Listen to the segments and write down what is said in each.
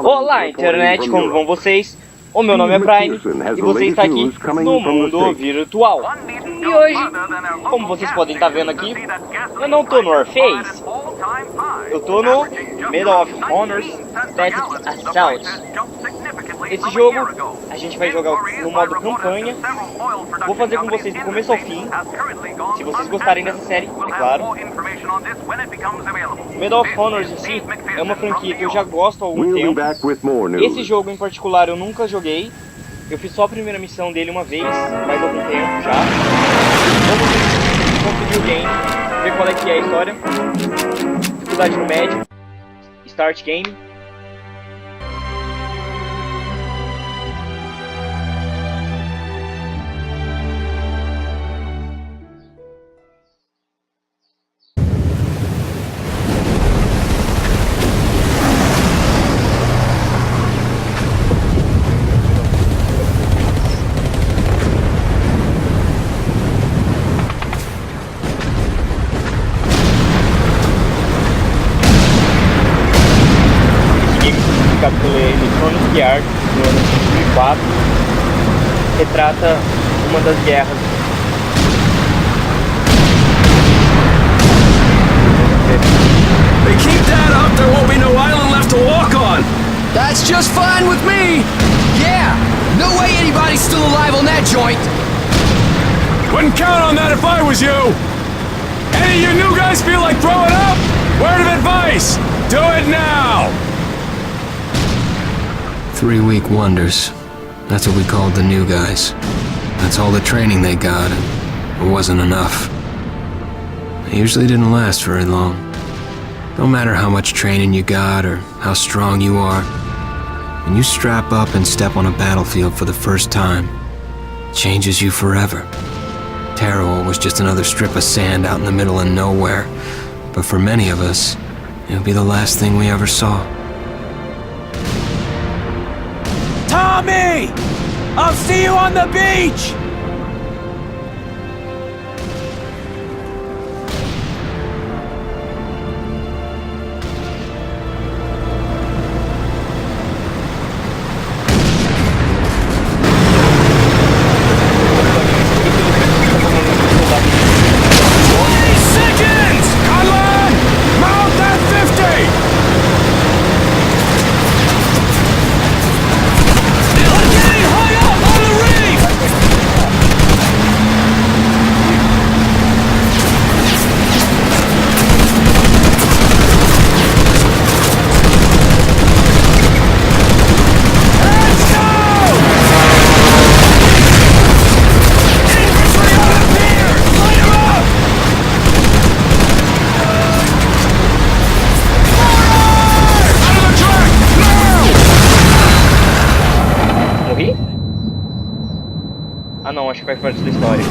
Olá, internet, como vão vocês? O meu nome é Prime e você está aqui no mundo virtual. E hoje, como vocês podem estar vendo aqui, eu não estou no Warface, eu estou no Medal of Honors Static Assault. Esse jogo a gente vai jogar no modo campanha. Vou fazer com vocês do começo ao fim, se vocês gostarem dessa série, é claro. Medal of Honors em si é uma franquia que eu já gosto há algum tempo. Esse jogo em particular eu nunca joguei. Eu fiz só a primeira missão dele uma vez, faz algum tempo já. Vamos conseguir o game, ver qual é que é a história. Dificuldade no médio. Start game. Pela Electronic Arts no ano de 2004, retrata uma das guerras. They keep that up, there won't be no island left to walk on. That's just fine with me. Yeah, no way anybody's still alive on that joint. Wouldn't count on that if I was you. Any of you new guys feel like throwing up? Word of advice, do it now. 3-week wonders. That's what we called the new guys. That's all the training they got, and it wasn't enough. It usually didn't last very long. No matter how much training you got or how strong you are, when you strap up and step on a battlefield for the first time, it changes you forever. Terror was just another strip of sand out in the middle of nowhere, but for many of us, it would be the last thing we ever saw. Tommy! I'll see you on the beach! Ah não, acho que faz parte da história.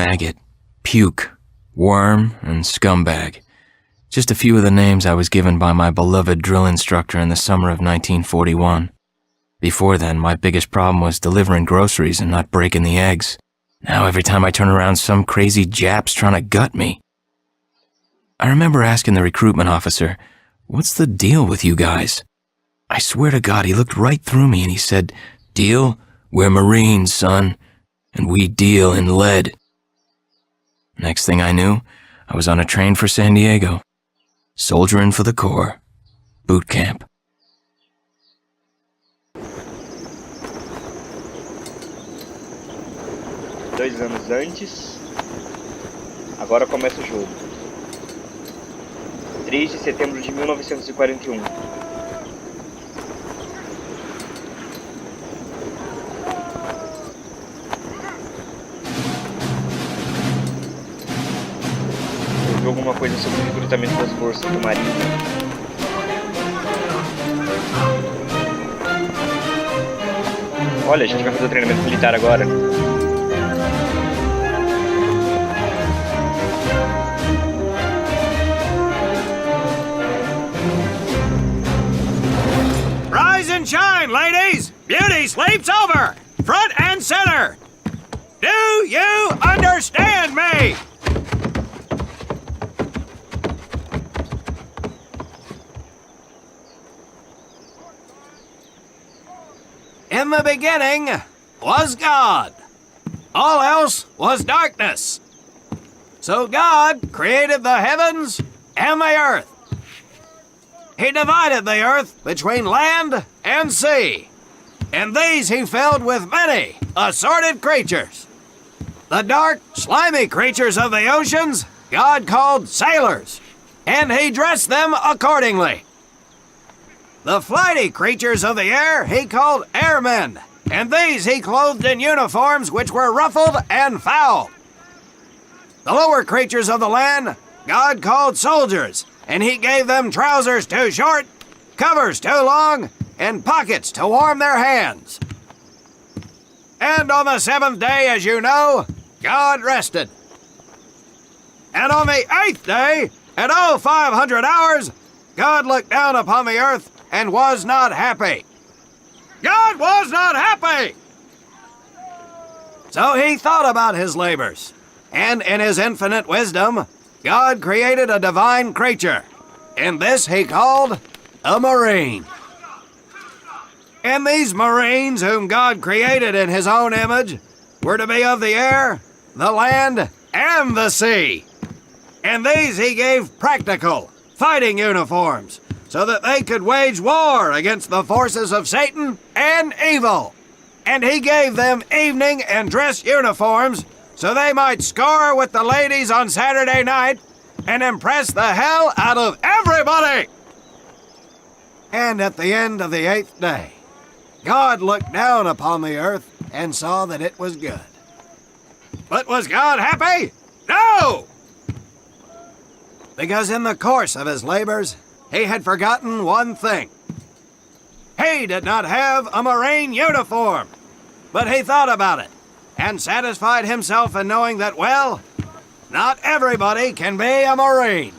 maggot, puke, worm, and scumbag. Just a few of the names I was given by my beloved drill instructor in the summer of 1941. Before then, my biggest problem was delivering groceries and not breaking the eggs. Now every time I turn around, some crazy Jap's trying to gut me. I remember asking the recruitment officer, "What's the deal with you guys?" I swear to God, he looked right through me and he said, "Deal? We're Marines, son, and we deal in lead." Next thing I knew, I was on a train for San Diego. Soldiering for the Corps. Boot camp. Dois anos antes, agora começa o jogo. 3 de setembro de 1941. Eu vi alguma coisa sobre o recrutamento das forças do Marinho. Olha, a gente vai fazer o treinamento militar agora. Rise and shine, ladies! Beauty sleeps over! Front and center! Do you understand me? In the beginning was God. All else was darkness. So God created the heavens and the earth. He divided the earth between land and sea, and these he filled with many assorted creatures. The dark, slimy creatures of the oceans God called sailors, and he dressed them accordingly. The flighty creatures of the air he called airmen, and these he clothed in uniforms which were ruffled and foul. The lower creatures of the land God called soldiers, and he gave them trousers too short, covers too long, and pockets to warm their hands. And on the seventh day, as you know, God rested. And on the eighth day, at 0500 hours, God looked down upon the earth and was not happy. God was not happy! So he thought about his labors, and in his infinite wisdom, God created a divine creature, and this he called a Marine. And these Marines, whom God created in his own image, were to be of the air, the land, and the sea. And these he gave practical, fighting uniforms, so that they could wage war against the forces of Satan and evil. And he gave them evening and dress uniforms, so they might score with the ladies on Saturday night and impress the hell out of everybody. And at the end of the eighth day, God looked down upon the earth and saw that it was good. But was God happy? No! Because in the course of his labors, he had forgotten one thing. He did not have a Marine uniform, but he thought about it and satisfied himself in knowing that, well, not everybody can be a Marine.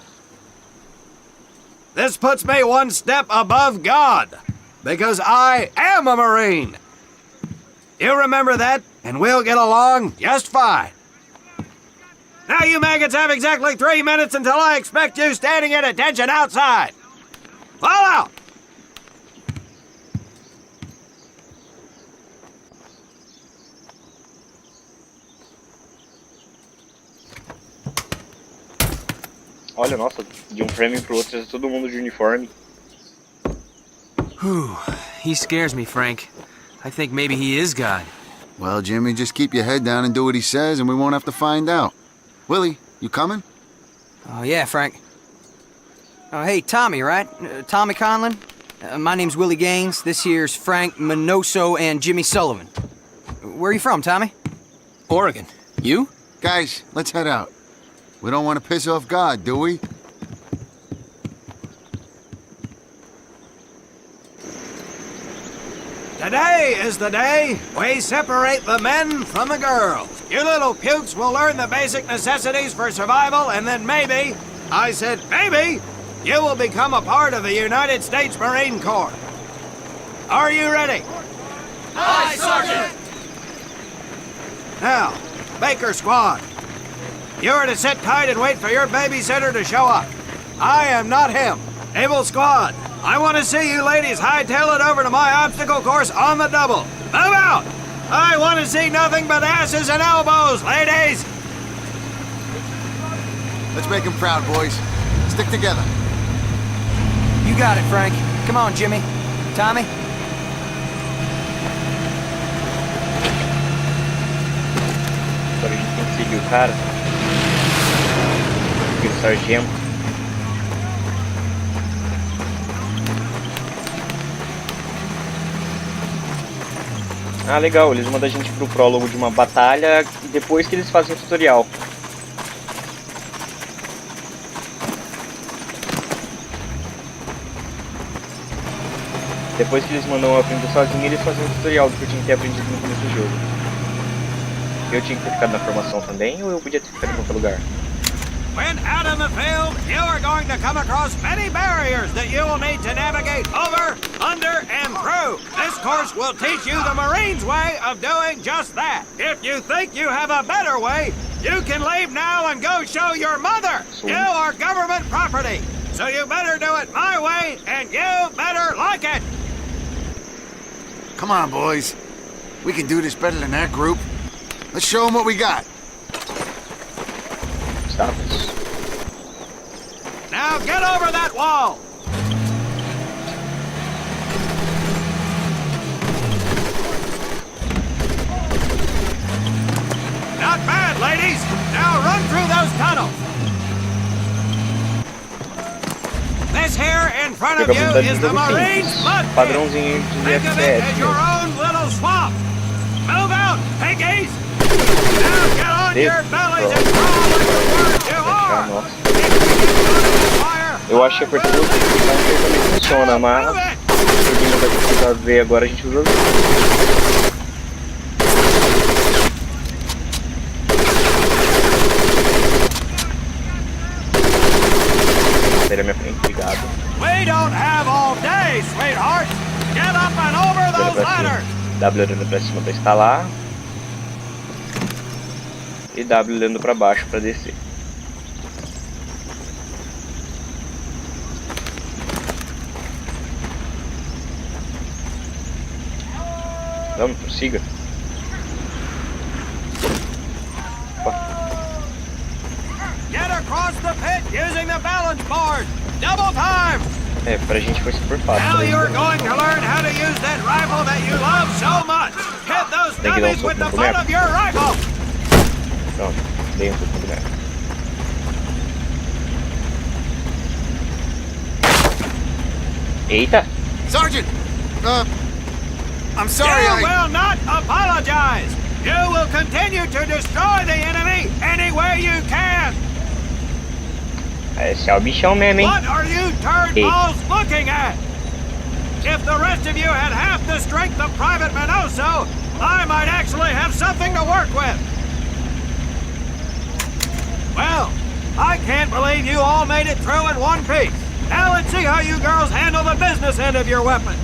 This puts me one step above God, because I am a Marine. You remember that, and we'll get along just fine. Now you maggots have exactly 3 minutes until I expect you standing at attention outside. Fall out! Olha, nossa, de um frame pro outro, é todo mundo de uniforme. Whew, he scares me, Frank. I think maybe he is God. Well, Jimmy, just keep your head down and do what he says, and we won't have to find out. Willie, you coming? Oh, yeah, Frank. Oh, hey, Tommy, right? Tommy Conlon? My name's Willie Gaines. This here's Frank Minoso and Jimmy Sullivan. Where are you from, Tommy? Oregon. You? Guys, let's head out. We don't want to piss off God, do we? Today is the day we separate the men from the girls. You little pukes will learn the basic necessities for survival, and then maybe, I said maybe, you will become a part of the United States Marine Corps. Are you ready? Aye, Sergeant! Now, Baker Squad, you are to sit tight and wait for your babysitter to show up. I am not him. Able Squad, I want to see you ladies hightail it over to my obstacle course on the double. Move out! I want to see nothing but asses and elbows, ladies! Let's make him proud, boys. Stick together. You got it, Frank. Come on, Jimmy. Tommy? Agora a gente tem que seguir o cara. Seguir o sargento. Ah, legal, eles mandam a gente pro prólogo de uma batalha depois que eles fazem o tutorial. Depois que eles mandam eu aprender sozinho, eles fazem o tutorial do que eu tinha que ter aprendido no começo do jogo. Eu tinha que ter ficado na formação também, ou eu podia ter ficado em qualquer lugar? When out in the field, you are going to come across many barriers that you will need to navigate over, under, and through. This course will teach you the Marines' way of doing just that. If you think you have a better way, you can leave now and go show your mother. You are government property, so you better do it my way, and you better like it. Come on, boys. We can do this better than that group. Let's show them what we got. Stop this. Now get over that wall. Not bad, ladies. Now run through those tunnels. This here in front of you is the Marines' mud pit. Padrãozinho de Think of it as your FPS. own little swamp. Move out, piggies. Now get on your bellies and crawl like the birds you are. Nossa. If you get caught in the fire, Eu acho que apertou o botão também funciona, mas prove it. o que vai precisar ver agora a gente usa. Sai minha frente, obrigado. We don't have all day, sweetheart. Get up and over Olhando those pra cima. ladders. W olhando pra cima pra instalar. E W olhando pra baixo pra descer. Vamos, prossiga. Get across the pit using the balance board. Double time. É, pra gente foi super fácil. Now né? you're going to learn how to use that rifle that you love so much. Hit those Tem que dar um dummies with soco the no butt boneco. of your rifle. Pronto, dei um pouco do boneco. Eita! Sergeant! I'm sorry, You will not apologize. You will continue to destroy the enemy any way you can. Esse é o bichão mesmo, hein? What are you turnballs looking at? If the rest of you had half the strength of Private Minoso, I might actually have something to work with. Well, I can't believe you all made it through in one piece. Now let's see how you girls handle the business end of your weapon.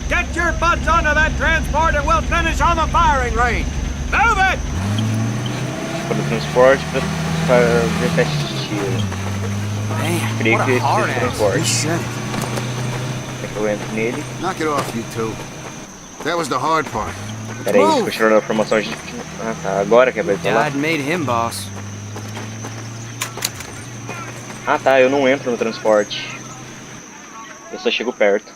Get your butts onto that transport and we'll finish on the firing range. Move it! Para o transporte, para ver teste de tiro. Man, Creio what que a esse hard seja o ass. transporte. He said it. Será que eu entro nele? Knock it off, you two. That was the hard part. Pera aí, continuando a formação, a gente... Ah tá, agora que vai falar. God made him boss. Ah tá, eu não entro no transporte. Eu só chego perto.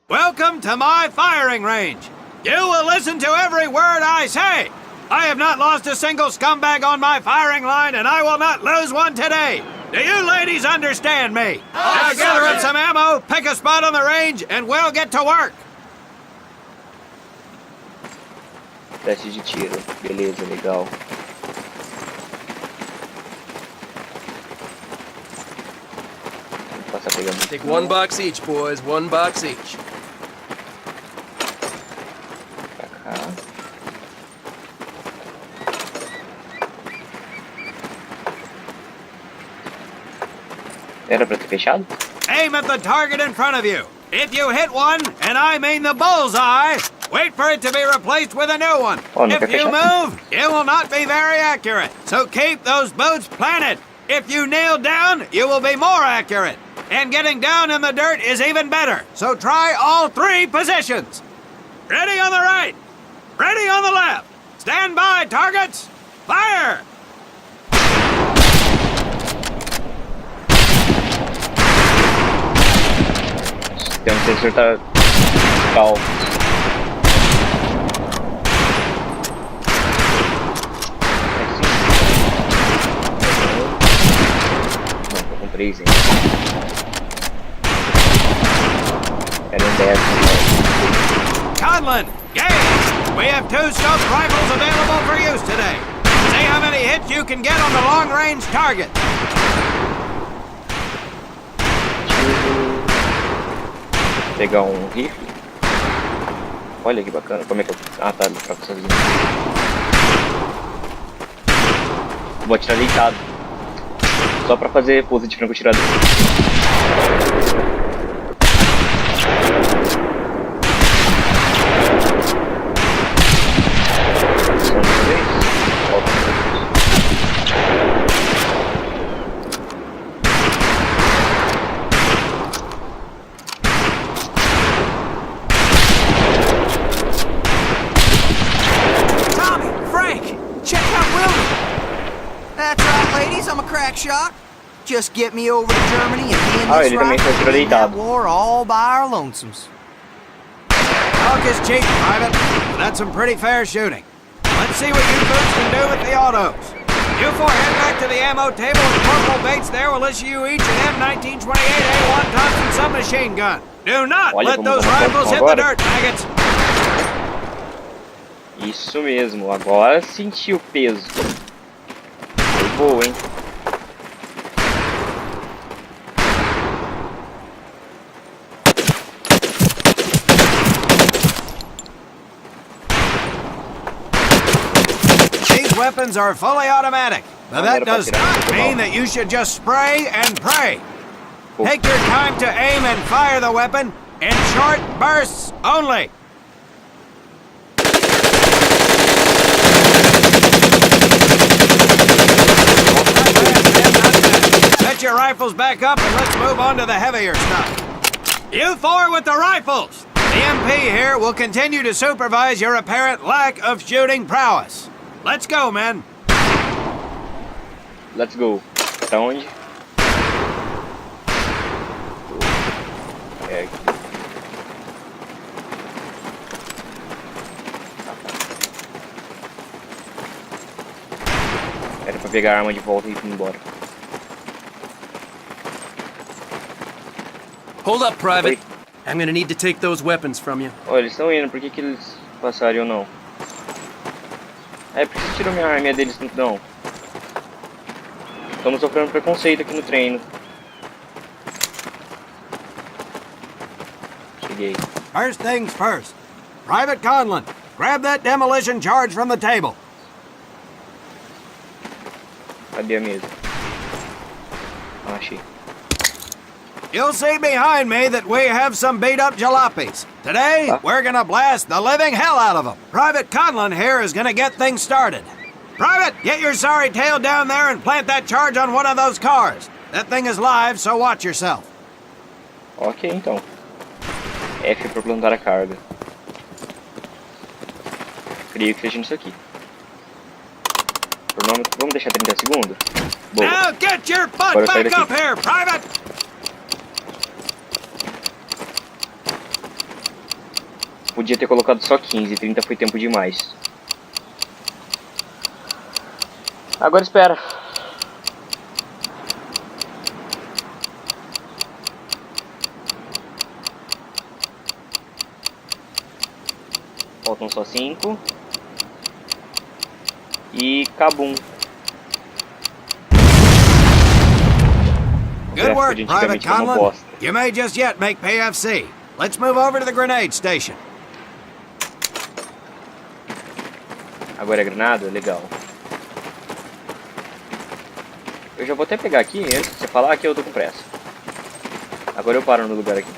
Welcome to my firing range. You will listen to every word I say. I have not lost a single scumbag on my firing line, and I will not lose one today. Do you ladies understand me? Now gather up some ammo, pick a spot on the range, and we'll get to work. Teste de tiro. Beleza, legal. Vou passar pegando. Take 1 box each, boys. 1 box each. Pra cá. Era pra ter fechado? Aim at the target in front of you. If you hit one, and I mean the bullseye, wait for it to be replaced with a new one. Oh, If you move, it will not be very accurate. So keep those boots planted. If you kneel down, you will be more accurate. And getting down in the dirt is even better. So try all 3 positions. Ready on the right. Ready on the left. Stand by, targets. Fire! Tem um sensor tá calmo. Não, tô com 3 ainda. Era um 10. Conlon, Gage, we have 2 scope rifles available for use today. See how many hits you can get on the long-range target. Pegar um rifle. Olha que bacana. Como é que eu... Ah, tá. Pra sozinho. Vou atirar deitado. Só pra fazer pose de franco-tirador. I'm a crack shot. Just get me over to Germany and me and this ele também foi rifle win that deitado. war all by our lonesomes. Talk is cheap, Private. That's some pretty fair shooting. Let's see what you folks can do with the autos. You 4 head back to the ammo table and Corporal Bates there will issue you each an M1928A1 Thompson submachine gun. Do not let those rifles hit the dirt, maggots. Isso mesmo, agora senti o peso. Foi boa, hein? These weapons are fully automatic, but that does not mean that you should just spray and pray. Take your time to aim and fire the weapon in short bursts only. Set your rifles back up and let's move on to the heavier stuff. You 4 with the rifles! The MP here will continue to supervise your apparent lack of shooting prowess. Let's go, men. Let's go. Pra onde? É aqui. Era pra pegar a arma de volta e ir embora. Hold up, Private. I'm gonna need to take those weapons from you. Olha, eles estão indo, por que eles passariam não? É, por que você tirou minha arma deles não? Estamos sofrendo preconceito aqui no treino. Cheguei. First things first. Private Conlon, grab that demolition charge from the table. Cadê a mesa? Ah, achei. You'll see behind me that we have some beat-up jalopies. Today, we're gonna blast the living hell out of them. Private Conlon here is gonna get things started. Private, get your sorry tail down there and plant that charge on one of those cars. That thing is live, so watch yourself. Ok, então. F para plantar a carga. Creio que seja nisso aqui. Vamos deixar 30 segundos? Boa. Now get your butt back up here, Private! Podia ter colocado só 15, 30 foi tempo demais. Agora espera. Faltam só 5. E cabum. Good work, Private Conlon. You may just yet make PFC. Let's move over to the grenade station. Agora é granada? Legal. Eu já vou até pegar aqui, antes de você falar que eu tô com pressa. Agora eu paro no lugar aqui.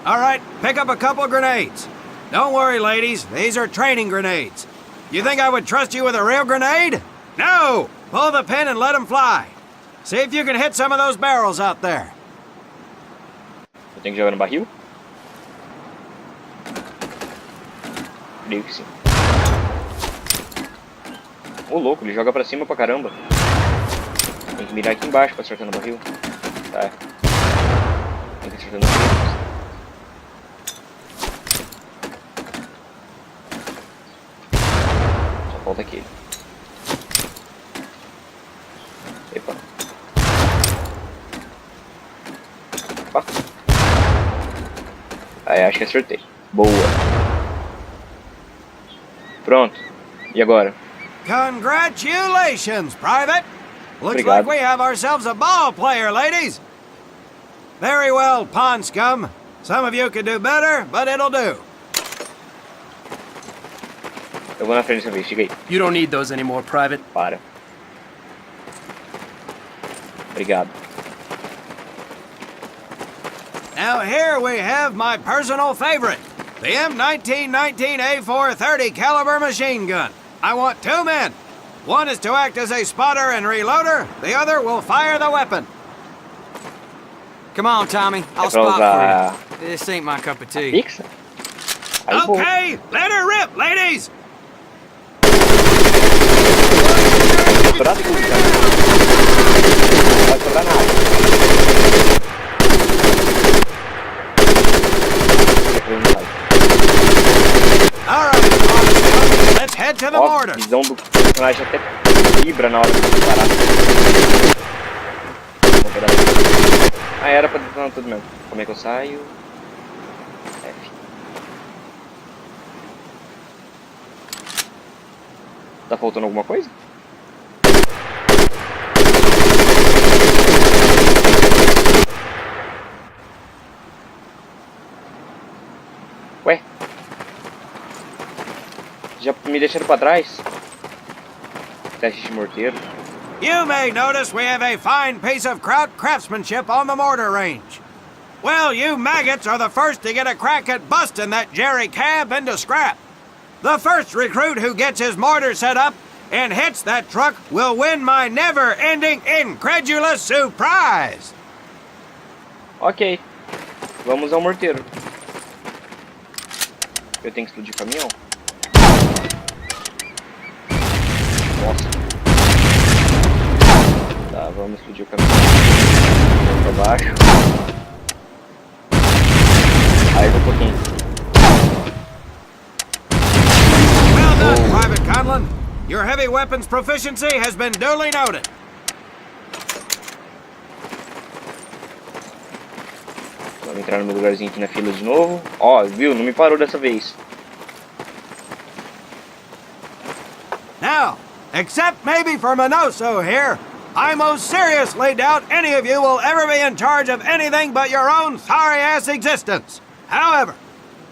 Alright, pick up a couple grenades. Don't worry, ladies. These are training grenades. You think I would trust you with a real grenade? No! Pull the pin and let them fly. See if you can hit some of those barrels out there. Eu tenho que jogar no barril? Creio que sim. Ô louco, ele joga pra cima pra caramba. Tem que mirar aqui embaixo pra acertar no barril. Tá. Tem que acertar no barril. Só falta aquele. Epa. Opa. Aí, acho que acertei. Boa. Pronto. E agora? Congratulations, Private! Looks Obrigado. like we have ourselves a ball player, ladies. Very well, pond scum. Some of you could do better, but it'll do. Eu vou na frente dessa vez, chega aí. You don't need those anymore, Private. Para. Obrigado. Now here we have my personal favorite, the M1919A430 caliber machine gun. I want 2 men. One is to act as a spotter and reloader, the other will fire the weapon. Come on, Tommy. I'll pra spot usar for you. This ain't my cup of tea. fixa? Aí, boa. Okay, let her rip, ladies! Sobrar tudo, cara. Não vai sobrar nada. Alright, let's head to the Ó, mortar. visão do personagem até vibra na hora de parar. Ah, era pra detonar tudo mesmo. Como é que eu saio? F. Tá faltando alguma coisa? Ué? Já me deixaram pra trás? Teste de morteiro. You may notice we have a fine piece of craftsmanship on the mortar range. Well, you maggots are the first to get a crack at busting that Jerry cab into scrap. The first recruit who gets his mortar set up and hits that truck will win my never-ending incredulous surprise. Ok. Vamos ao morteiro. Eu tenho que explodir o caminhão? Nossa. Tá, vamos explodir o caminhão. Vamos pra baixo. Aí um pouquinho. Well done, Private Conlon. Your heavy weapons proficiency has been duly noted. Vamos entrar no meu lugarzinho aqui na fila de novo. Ó, viu? Não me parou dessa vez. Now, except maybe for Minoso here, I most seriously doubt any of you will ever be in charge of anything but your own sorry-ass existence. However,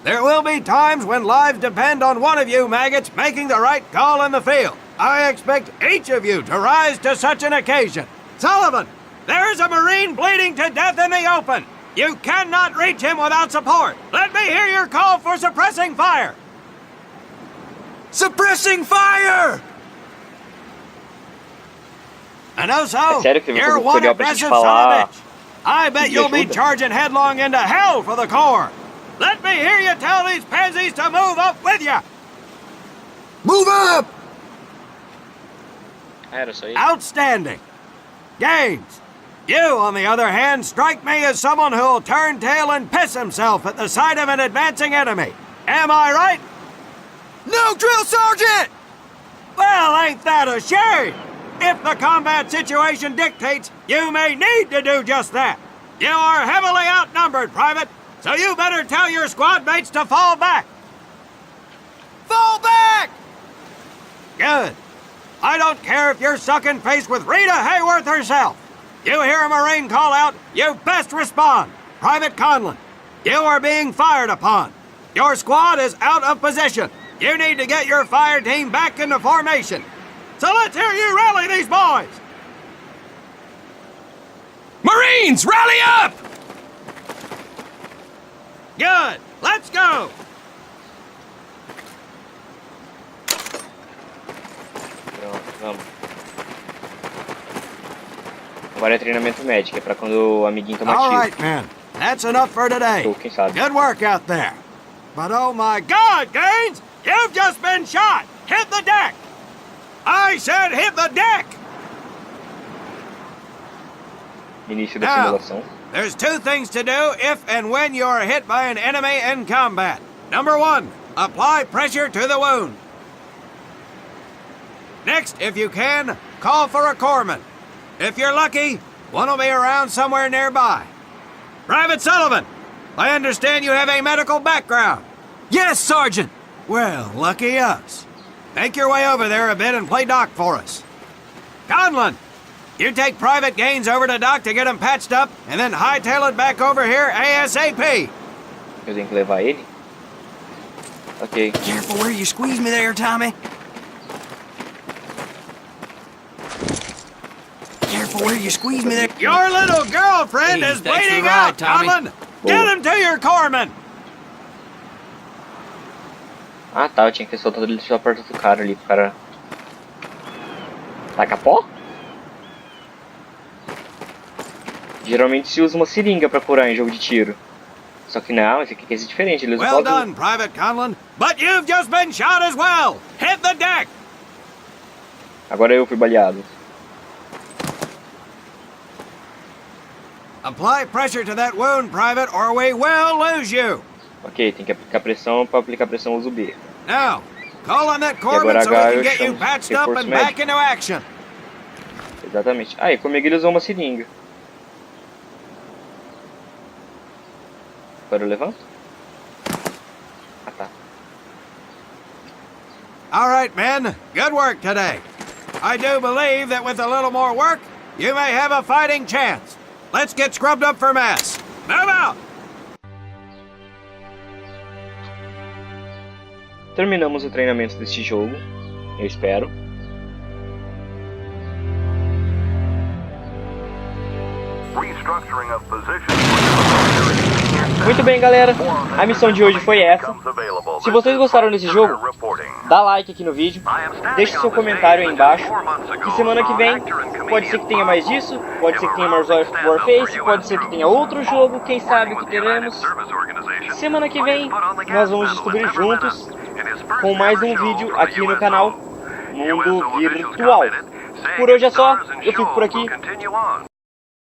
there will be times when lives depend on one of you maggots making the right call in the field. I expect each of you to rise to such an occasion. Sullivan, there is a Marine bleeding to death in the open. You cannot reach him without support. Let me hear your call for suppressing fire. Suppressing fire! Minoso, sério que teve you're um one tutorial pra gente aggressive son of a falar bitch. I bet de you'll be ajuda? charging headlong into hell for the Corps. Let me hear you tell these pansies to move up with you. Move up! Ah, era só isso? Outstanding. Gaines, you, on the other hand, strike me as someone who'll turn tail and piss himself at the sight of an advancing enemy. Am I right? No, Drill Sergeant! Well, ain't that a shame? If the combat situation dictates, you may need to do just that. You are heavily outnumbered, Private, so you better tell your squad mates to fall back. Fall back! Good. I don't care if you're sucking face with Rita Hayworth herself. You hear a Marine call out, you best respond. Private Conlon, you are being fired upon. Your squad is out of position. You need to get your fire team back into formation. So let's hear you rally these boys. Marines, rally up! Good. Let's go. Pronto, vamos. Agora é treinamento médico, é pra quando o amiguinho tomar All tiro. right, men. That's enough for today. Ou quem sabe. Good work out there. But oh my God, Gaines! You've just been shot! Hit the deck! I said hit the deck! Início da Now, simulação. there's two things to do if and when you are hit by an enemy in combat. Number one, apply pressure to the wound. Next, if you can, call for a corpsman. If you're lucky, one will be around somewhere nearby. Private Sullivan, I understand you have a medical background. Yes, Sergeant! Well, lucky us. Make your way over there a bit and play Doc for us. Conlon, you take Private Gaines over to Doc to get him patched up, and then hightail it back over here ASAP. Eu tenho que levar ele? Ok. Careful where you squeeze me there, Tommy. Careful where you squeeze me there. Your little girlfriend Hey, is thanks for bleeding the ride, out, Tommy. Conlon. Get him to your corpsman. Ah tá, eu tinha que soltar ele só perto do cara ali, pro cara... Taca pó? Geralmente se usa uma seringa pra curar em jogo de tiro. Só que não, esse aqui é diferente, ele usa Well pó azul. done, Private Conlon. But you've just been shot as well. Hit the deck. Agora eu fui baleado. Apply pressure to that wound, Private, or we will lose you. Ok, tem que aplicar pressão, pra aplicar pressão uso B. Now, call on that agora corpsman so we H can eu get you chamo patched up reforço and back médico. into action. Exatamente. Ah, e comigo ele usou uma seringa. Agora eu levanto? Ah tá. All right, men. Good work today. I do believe that with a little more work, you may have a fighting chance. Let's get scrubbed up for mass. Move out! Terminamos o treinamento deste jogo, eu espero. Muito bem, galera, a missão de hoje foi essa. Se vocês gostaram desse jogo, dá like aqui no vídeo, deixe seu comentário aí embaixo. E semana que vem, pode ser que tenha mais disso, pode ser que tenha mais Warface, pode ser que tenha outro jogo, quem sabe o que teremos. Semana que vem, nós vamos descobrir juntos com mais um vídeo aqui no canal Mundo Virtual. Por hoje é só, eu fico por aqui.